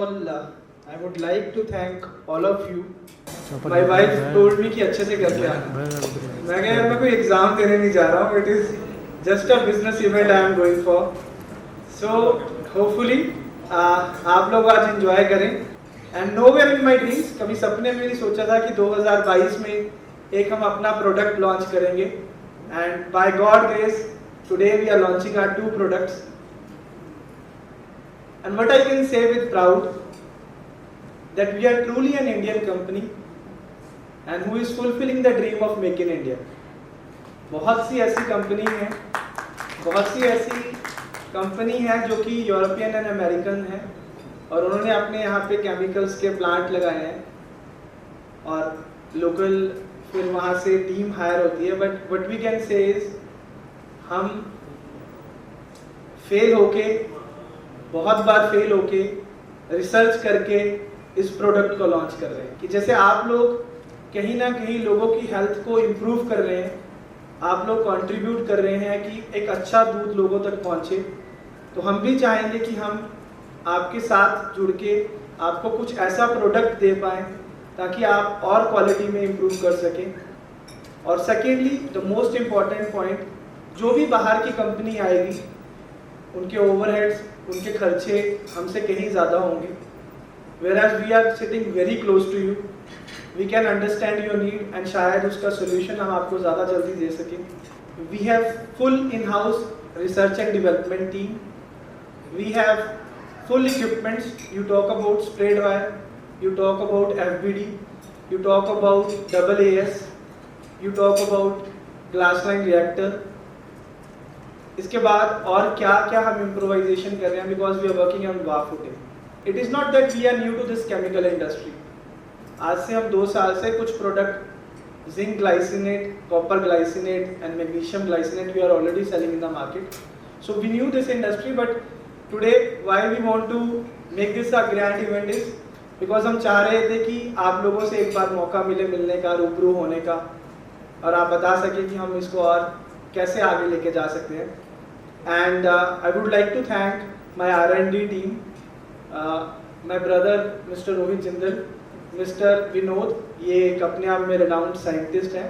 all, I would like to thank all of you. My wife told me कि अच्छे से करके आना. मैं कहा यार मैं कोई एग्जाम देने नहीं जा रहा हूँ. It is just a business event I am going for. So hopefully आप लोग आज enjoy करें. And nowhere in my dreams, कभी सपने में नहीं सोचा था कि 2022 में एक हम अपना प्रोडक्ट लॉन्च करेंगे. And by God grace, today we are launching our 2 products. And what I can say with proud, that we are truly an Indian company and who is fulfilling the dream of Make in India. बहुत सी ऐसी company है जो कि European and American है और उन्होंने अपने यहाँ पे केमिकल्स के प्लांट लगाए हैं और लोकल फिर वहाँ से टीम हायर होती है. But what we can say is हम बहुत बार फेल होके रिसर्च करके इस प्रोडक्ट को लॉन्च कर रहे हैं कि जैसे आप लोग कहीं ना कहीं लोगों की हेल्थ को इम्प्रूव कर रहे हैं, आप लोग कंट्रीब्यूट कर रहे हैं कि एक अच्छा दूध लोगों तक पहुंचे, तो हम भी चाहेंगे कि हम आपके साथ जुड़ के आपको कुछ ऐसा प्रोडक्ट दे पाएँ ताकि आप और क्वालिटी में इम्प्रूव कर सकें. और secondly the most important point, जो भी बाहर की कंपनी आएगी उनके ओवरहेड्स, उनके खर्चे हमसे कहीं ज़्यादा होंगे. whereas we are sitting very close to you, we can understand your need and शायद उसका solution हम आपको ज़्यादा जल्दी दे सकें. We have full in-house research and development team. We have full equipments. You talk about sprayed wire, you talk about FBD, you talk about AAS, you talk about glass line reactor. इसके बाद और क्या क्या हम improvisation कर रहे हैं, because we are working on war footing. It is not that we are new to this chemical industry. आज से हम 2 साल से कुछ product zinc glycinate, copper glycinate and magnesium glycinate we are already selling in the market. So we knew this industry, but today why we want to make this a grand event is because हम चाह रहे थे कि आप लोगों से एक बार मौका मिले मिलने का, रूबरू होने का, और आप बता सकें कि हम इसको और कैसे आगे लेके जा सकते हैं. And I would like to thank my R&D team, my brother Mr. Rohit Jindal, Mr. Vinod, ये एक अपने आप में renowned scientist हैं,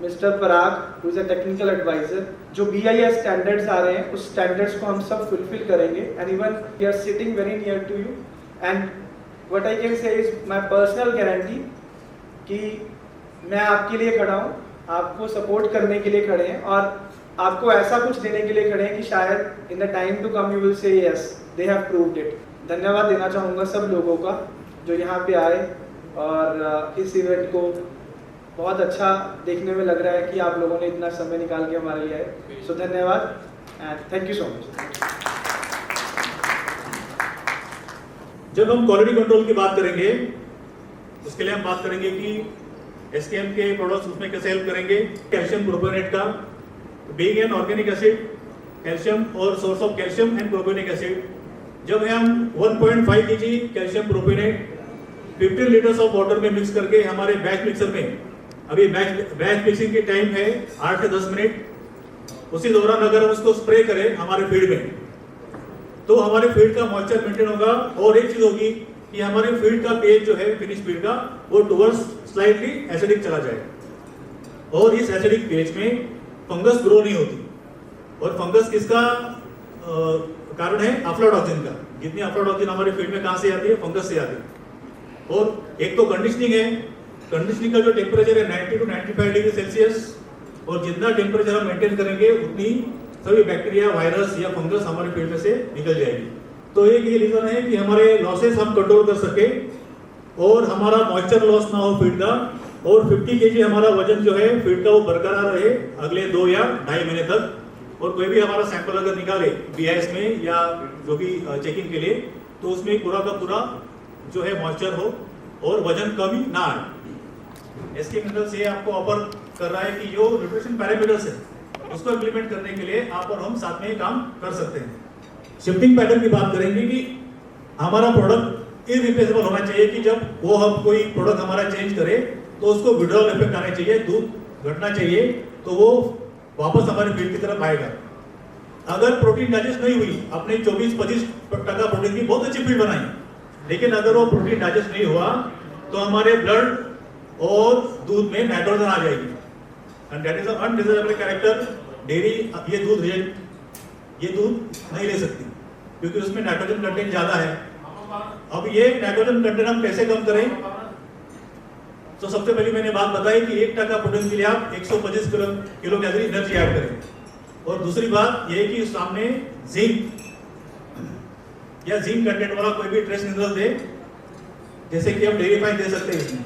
Mr. Parag, who is a technical advisor. जो BIS standards आ रहे हैं उस standards को हम सब fulfill करेंगे, and even we are sitting very near to you. And what I can say is my personal guarantee कि मैं आपके लिए खड़ा हूँ, आपको सपोर्ट करने के लिए खड़े हैं और आपको ऐसा कुछ देने के लिए खड़े हैं कि शायद in the time to come you will say yes they have proved it. धन्यवाद देना चाहूँगा सब लोगों का जो यहाँ पे आए और इस इवेंट को बहुत अच्छा देखने में लग रहा है कि आप लोगों ने इतना समय निकाल के हमारे लिए आए. सो धन्यवाद and thank you so much. जब हम क्वालिटी कंट्रोल की बात करेंगे उसके लिए हम बात करेंगे कि एसकेएम के प्रोडक्ट्स उसमें कैसे हेल्प करेंगे. कैल्शियम प्रोपेनेट का being an organic acid, calcium और source of calcium and propionic acid, जब हम 1.5 kg calcium propionate 15 litres of water में मिक्स करके हमारे बैच मिक्सर में, अभी बैच मिक्सिंग की टाइम है 8 से 10 मिनट, उसी दौरान अगर हम उसको स्प्रे करें हमारे फीड में तो हमारे फीड का मॉइस्चर मेंटेन होगा. और एक चीज होगी कि हमारे फीड का पेज जो है फिनिश फीड का वो टुवर्ड्स स्लाइटली एसिडिक चला जाएगा और इस एसिडिक पेज में फंगस ग्रो नहीं होती. और फंगस किसका कारण है? अफ्लाटॉक्सिन का. जितनी अफ्लाटॉक्सिन हमारे फीड में कहां से आती है? फंगस से आती है. और एक तो कंडीशनिंग है, कंडीशनिंग का जो टेम्परेचर है 90 to 95 डिग्री सेल्सियस, और जितना टेम्परेचर हम मेंटेन करेंगे उतनी सभी बैक्टीरिया, वायरस या फंगस हमारे फीड में से निकल जाएगी. तो एक ये रीजन है कि हमारे लॉसेस हम कंट्रोल कर सके और हमारा मॉइस्चर लॉस ना हो फीड का, और 50 kg हमारा वजन जो है फीड का वो बरकरार रहे अगले 2 या 2.5 महीने तक. और कोई भी हमारा सैंपल अगर निकाले बीआईएस में या जो भी चेकिंग के लिए, तो उसमें पूरा का पूरा जो है मॉइस्चर हो और वजन कमी ना आए. एसके मिनरल्स ये आपको ऑफर कर रहा है कि जो न्यूट्रिशन पैरामीटर्स है उसको इम्प्लीमेंट करने के लिए आप और हम साथ में काम कर सकते हैं. शिफ्टिंग पैटर्न की बात करेंगे कि हमारा प्रोडक्ट इरिप्लेसेबल होना चाहिए कि जब वो हम कोई प्रोडक्ट हमारा चेंज करे तो उसको विड्रॉल इफेक्ट आना चाहिए, दूध घटना चाहिए, तो वो वापस हमारे फीड की तरफ आएगा. अगर प्रोटीन डाइजेस्ट नहीं हुई, अपने 24-25% प्रोटीन की बहुत अच्छी फीड बनाई, लेकिन अगर वो प्रोटीन डाइजेस्ट नहीं हुआ तो हमारे ब्लड और दूध में नाइट्रोजन आ जाएगी, and that is a undesirable character. Dairy ये दूध नहीं ले सकती क्योंकि उसमें नाइट्रोजन कंटेंट ज्यादा है। अब ये नाइट्रोजन कंटेंट हम कैसे कम करें? तो सबसे पहले मैंने बात बताई कि 1% प्रोटीन के लिए आप 125 किलो कैलोरी एनर्जी ऐड करें। और दूसरी बात ये कि सामने जिंक या जिंक कंटेंट वाला कोई भी ट्रेस मिनरल दे, जैसे कि हम डेयरी फाइन दे सकते हैं इसमें।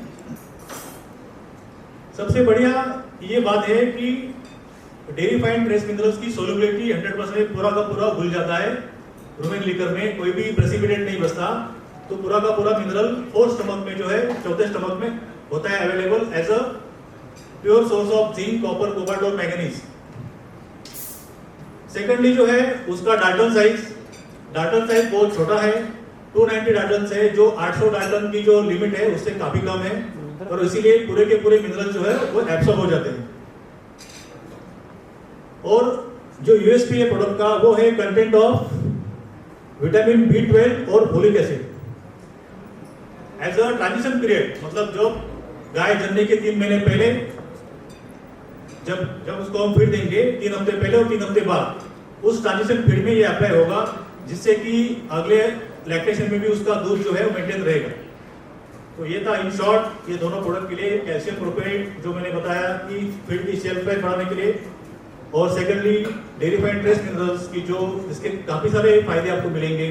सबसे बढ़िया ये बात है कि डेयरी फाइन ट्रेस मिनरल्स की सोल्युबिलिटी 100% पूरा का पूरा घुल जाता है। रूमेन लिकर में कोई भी प्रेसिपिटेट नहीं बचता, तो पूरा का पूरा मिनरल फोर्थ स्टमक में जो है, चौथे स्टमक में होता है available as a pure source of zinc, copper, cobalt और मैंगनीज। सेकेंडली जो है उसका डाल्टन साइज बहुत छोटा है, 290 डाल्टन है, जो 800 डाल्टन की जो लिमिट है उससे काफी कम है, और इसीलिए पूरे के पूरे मिनरल जो है वो एब्सॉर्ब हो जाते हैं। और जो यूएसपी है प्रोडक्ट का वो है कंटेंट ऑफ विटामिन B12 और folic acid as a transition period. मतलब जो गाय जन्ने के 3 महीने पहले जब उसको हम फीड देंगे 3 हफ्ते पहले और 3 हफ्ते बाद, उस ट्रांजिशन पीरियड में ये अप्लाई होगा, जिससे कि अगले लैक्टेशन में भी उसका दूध जो है वो मेंटेन रहेगा। तो ये था इन शॉर्ट ये दोनों प्रोडक्ट के लिए। कैल्शियम प्रोपेट जो मैंने बताया कि फीड की शेल्फ लाइफ बढ़ाने के लिए, और secondly dairy fine trace minerals की जो इसके काफी सारे फायदे आपको मिलेंगे।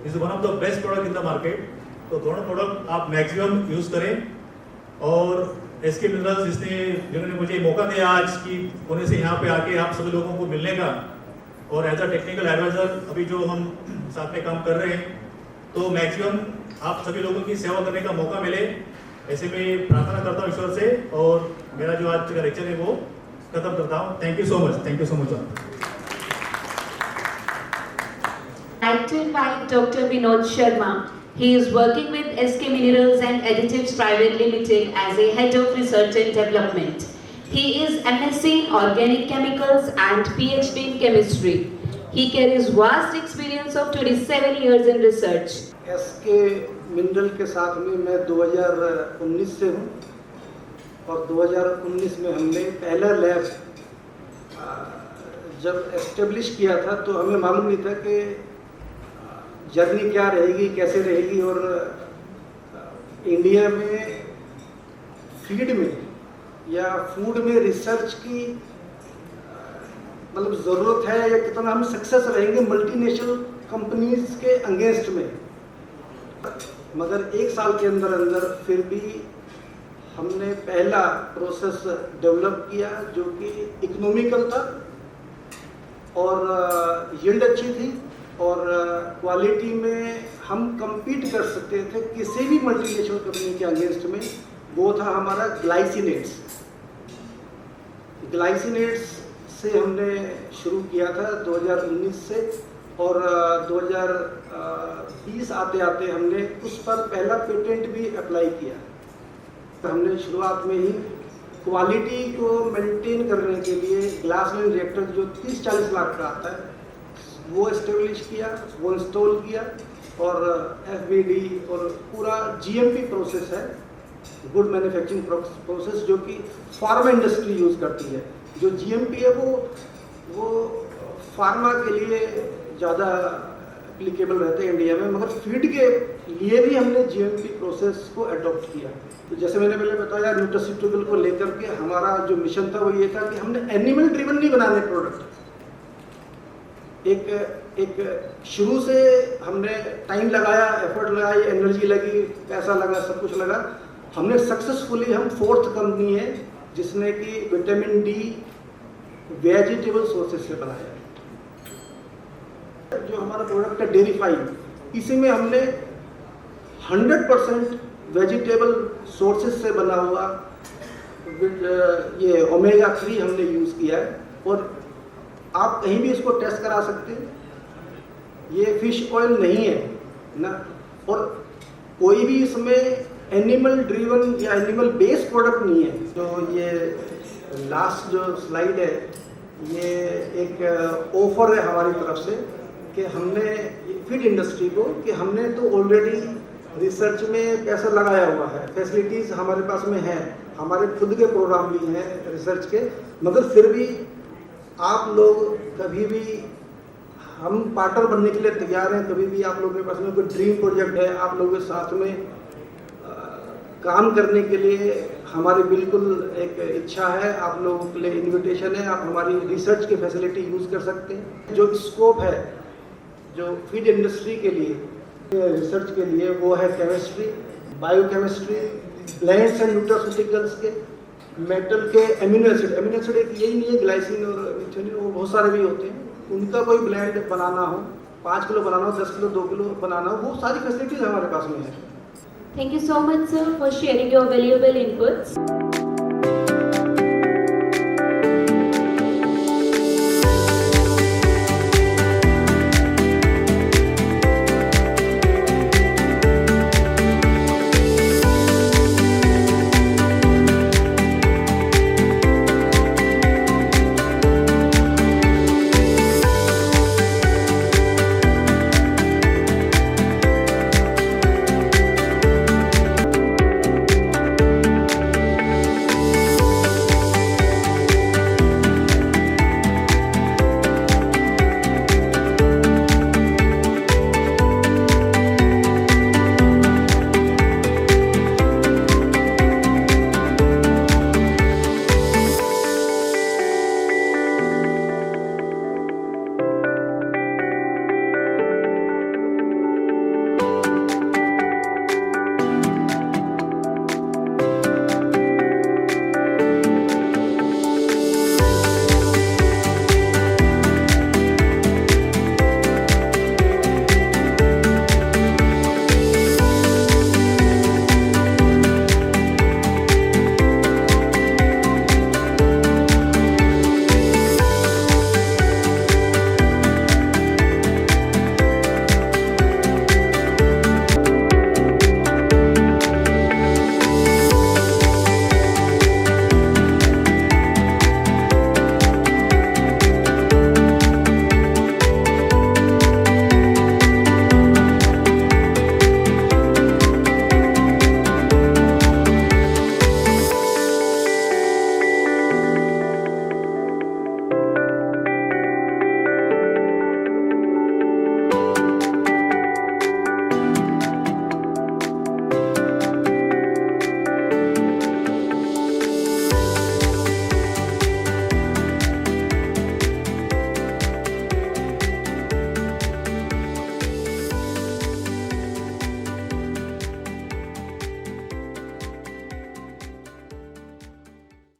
Is one of the best product in the market. तो दोनों प्रोडक्ट आप मैक्सिमम यूज करें। और एसके मिनरल्स जिन्होंने मुझे मौका दिया आज की पुणे से यहाँ पे आके आप सभी लोगों को मिलने का, और एज अ टेक्निकल एडवाइजर अभी जो हम साथ में काम कर रहे हैं, तो मैक्सिमम आप सभी लोगों की सेवा करने का मौका मिले, ऐसे मैं प्रार्थना करता हूँ ईश्वर से। और मेरा जो आज का लेक्चर है वो खत्म करता हूँ। Thank you so much. I'd like to invite Dr. Vinod Sharma. He is working with SK Minerals and Additives Private Limited as a Head of Research and Development. He is MSc in Organic Chemicals and PhD in Chemistry. He carries vast experience of 27 years in research. SK mineral के साथ में मैं 2019 से हूँ, और 2019 में हमने पहला लैब जब एस्टेब्लिश किया था तो हमें मालूम नहीं था कि जर्नी क्या रहेगी, कैसे रहेगी, और इंडिया में फीड में या फूड में रिसर्च की मतलब ज़रूरत है, या कितना हम सक्सेस रहेंगे मल्टीनेशनल कंपनीज के अगेंस्ट में। मगर 1 साल के अंदर अंदर फिर भी हमने पहला प्रोसेस डेवलप किया जो कि इकोनॉमिकल था, और यील्ड अच्छी थी, और क्वालिटी में हम compete कर सकते थे किसी भी मल्टीनेशनल कंपनी के अगेंस्ट में। वो था हमारा ग्लाइसिनेट्स से हमने शुरू किया था 2019 से, और 2020 आते आते हमने उस पर पहला पेटेंट भी अप्लाई किया। हमने शुरुआत में ही क्वालिटी को मेंटेन करने के लिए ग्लास लाइन रिएक्टर जो 30-40 लाख का आता है वो एस्टेब्लिश किया, वो इंस्टॉल किया, और FBD और पूरा GMP प्रोसेस है, गुड मैन्युफैक्चरिंग प्रोसेस, जो कि फार्मा इंडस्ट्री यूज़ करती है। जो GMP है वो फार्मा के लिए ज़्यादा एप्लीकेबल रहते हैं इंडिया में, मगर फीड के लिए भी हमने GMP प्रोसेस को अडॉप्ट किया। तो जैसे मैंने पहले बताया, न्यूट्रास्यूटिकल को लेकर के हमारा जो मिशन था वो ये था कि हमने एनिमल ड्रिवन नहीं बनाने प्रोडक्ट। एक शुरू से हमने टाइम लगाया, एफर्ट लगाई, एनर्जी लगी, पैसा लगा, सब कुछ लगा। हमने सक्सेसफुली, हम 4th कंपनी है जिसने कि विटामिन D वेजिटेबल सोर्सेज से बनाया। जो हमारा प्रोडक्ट है डेयरी फाइन, इसी में हमने 100% वेजिटेबल सोर्सेज से बना हुआ ये ओमेगा 3 हमने यूज़ किया है, और आप कहीं भी इसको टेस्ट करा सकते हैं। ये फिश ऑयल नहीं है ना, और कोई भी इसमें एनिमल ड्रिवन या एनिमल बेस्ड प्रोडक्ट नहीं है। तो ये लास्ट जो स्लाइड है ये एक ऑफर है हमारी तरफ से कि हमने फीड इंडस्ट्री को कि हमने तो ऑलरेडी रिसर्च में पैसा लगाया हुआ है, फैसिलिटीज़ हमारे पास में है, हमारे खुद के प्रोग्राम भी हैं रिसर्च के, मगर फिर भी आप लोग कभी भी, हम पार्टनर बनने के लिए तैयार हैं। कभी भी आप लोगों के पास में कोई ड्रीम प्रोजेक्ट है, आप लोगों के साथ में काम करने के लिए हमारी बिल्कुल एक इच्छा है। आप लोगों के लिए इनविटेशन है, आप हमारी रिसर्च की फैसिलिटी यूज़ कर सकते हैं। जो स्कोप है जो फीड इंडस्ट्री के लिए रिसर्च के लिए, वो है chemistry, biochemistry, plants and nutraceuticals के, मेटल के, एमिनो एसिड एक यही नहीं है, ग्लाइसिन और मिथेनिन, वो बहुत सारे भी होते हैं। उनका कोई ब्लेंड बनाना हो, 5 किलो बनाना हो, 10 किलो, 2 किलो बनाना हो, वो सारी फैसिलिटीज हमारे पास में है। Thank you so much, sir, for sharing your valuable inputs.